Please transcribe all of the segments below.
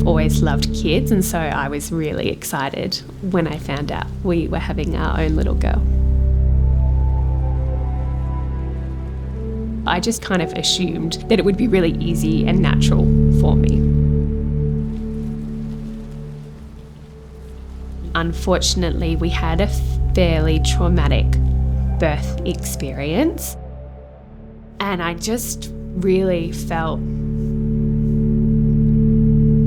always loved kids, and so I was really excited when I found out we were having our own little girl. I just kind of assumed that it would be really easy and natural for me. Unfortunately, we had a fairly traumatic birth experience, and I just really felt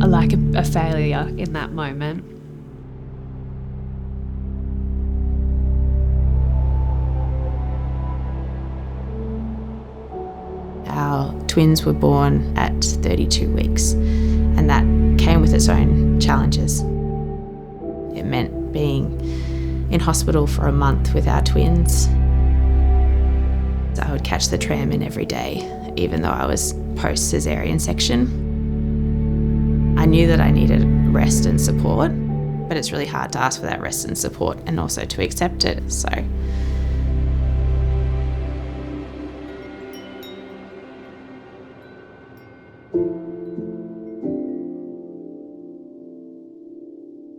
like a failure in that moment. Our twins were born at 32 weeks, and that came with its own challenges. It meant being in hospital for a month with our twins. I would catch the tram in every day, even though I was post-caesarean section. I knew that I needed rest and support, but it's really hard to ask for that rest and support and also to accept it, so.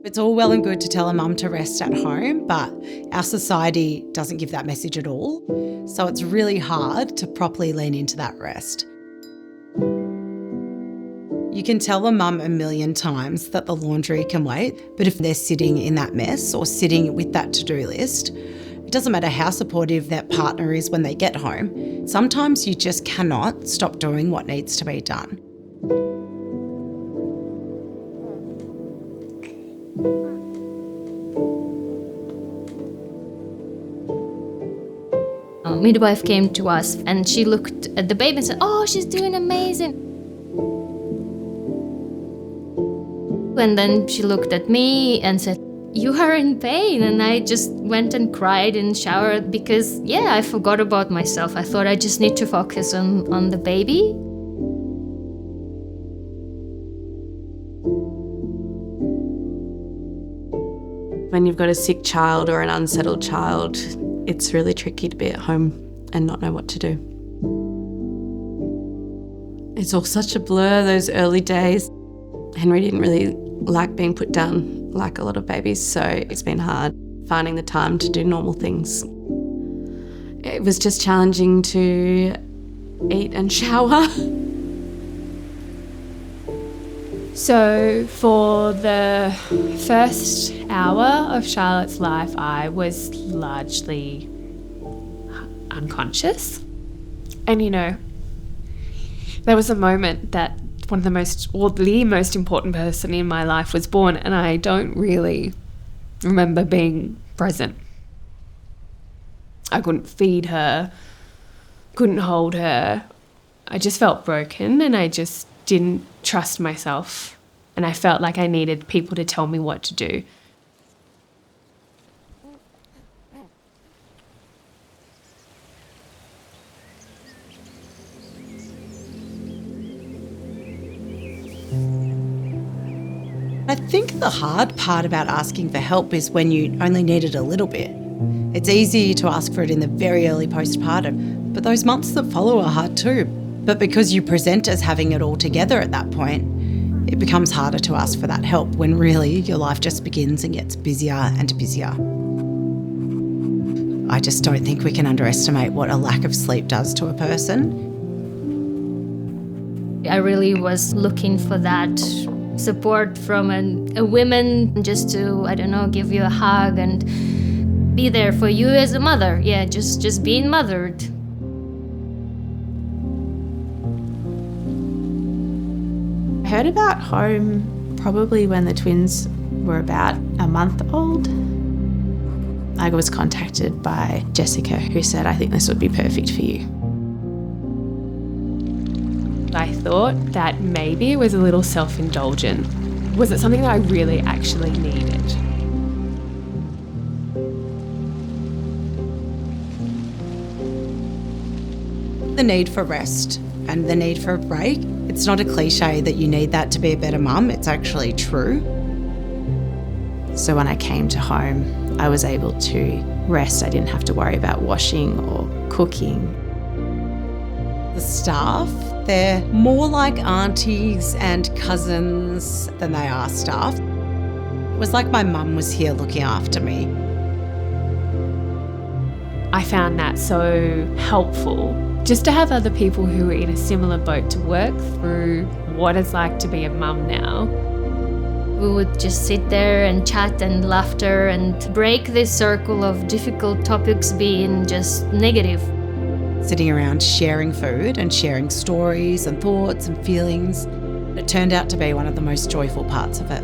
It's all well and good to tell a mum to rest at home, but our society doesn't give that message at all. So it's really hard to properly lean into that rest. You can tell a mum a million times that the laundry can wait, but if they're sitting in that mess or sitting with that to-do list, it doesn't matter how supportive that partner is when they get home. Sometimes you just cannot stop doing what needs to be done. Midwife came to us and she looked at the baby and said, "Oh, she's doing amazing." And then she looked at me and said, "You are in pain." And I just went and cried in the shower because, I forgot about myself. I thought I just need to focus on the baby. When you've got a sick child or an unsettled child, it's really tricky to be at home and not know what to do. It's all such a blur, those early days. Henry didn't really like being put down like a lot of babies, so it's been hard finding the time to do normal things. It was just challenging to eat and shower. So for the first hour of Charlotte's life, I was largely unconscious. And there was a moment that the most important person in my life was born, and I don't really remember being present. I couldn't feed her, couldn't hold her. I just felt broken, and I just didn't trust myself, and I felt like I needed people to tell me what to do. I think the hard part about asking for help is when you only need it a little bit. It's easy to ask for it in the very early postpartum, but those months that follow are hard too. But because you present as having it all together at that point, it becomes harder to ask for that help when really your life just begins and gets busier and busier. I just don't think we can underestimate what a lack of sleep does to a person. I really was looking for that support from a woman, just to, give you a hug and be there for you as a mother. Just being mothered. I heard about Homb probably when the twins were about a month old. I was contacted by Jessica, who said, "I think this would be perfect for you." I thought that maybe it was a little self-indulgent. Was it something that I really actually needed? The need for rest and the need for a break, it's not a cliche that you need that to be a better mum, it's actually true. So when I came to Homb, I was able to rest. I didn't have to worry about washing or cooking. The staff, they're more like aunties and cousins than they are staff. It was like my mum was here looking after me. I found that so helpful, just to have other people who are in a similar boat to work through what it's like to be a mum now. We would just sit there and chat and laughter and break this circle of difficult topics being just negative. Sitting around sharing food and sharing stories and thoughts and feelings. It turned out to be one of the most joyful parts of it.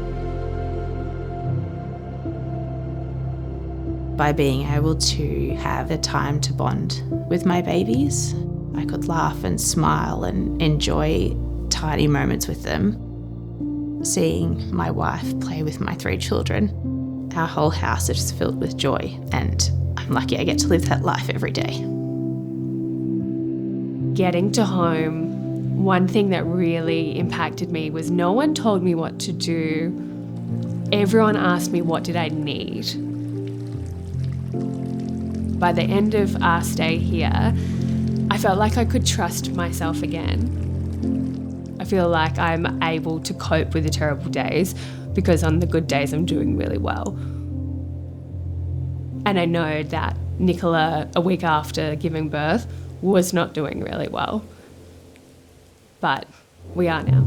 By being able to have the time to bond with my babies, I could laugh and smile and enjoy tiny moments with them. Seeing my wife play with my 3 children, our whole house is filled with joy, and I'm lucky I get to live that life every day. Getting to home, one thing that really impacted me was no one told me what to do. Everyone asked me what did I need. By the end of our stay here, I felt like I could trust myself again. I feel like I'm able to cope with the terrible days because on the good days I'm doing really well. And I know that Nicola, a week after giving birth, was not doing really well. But we are now.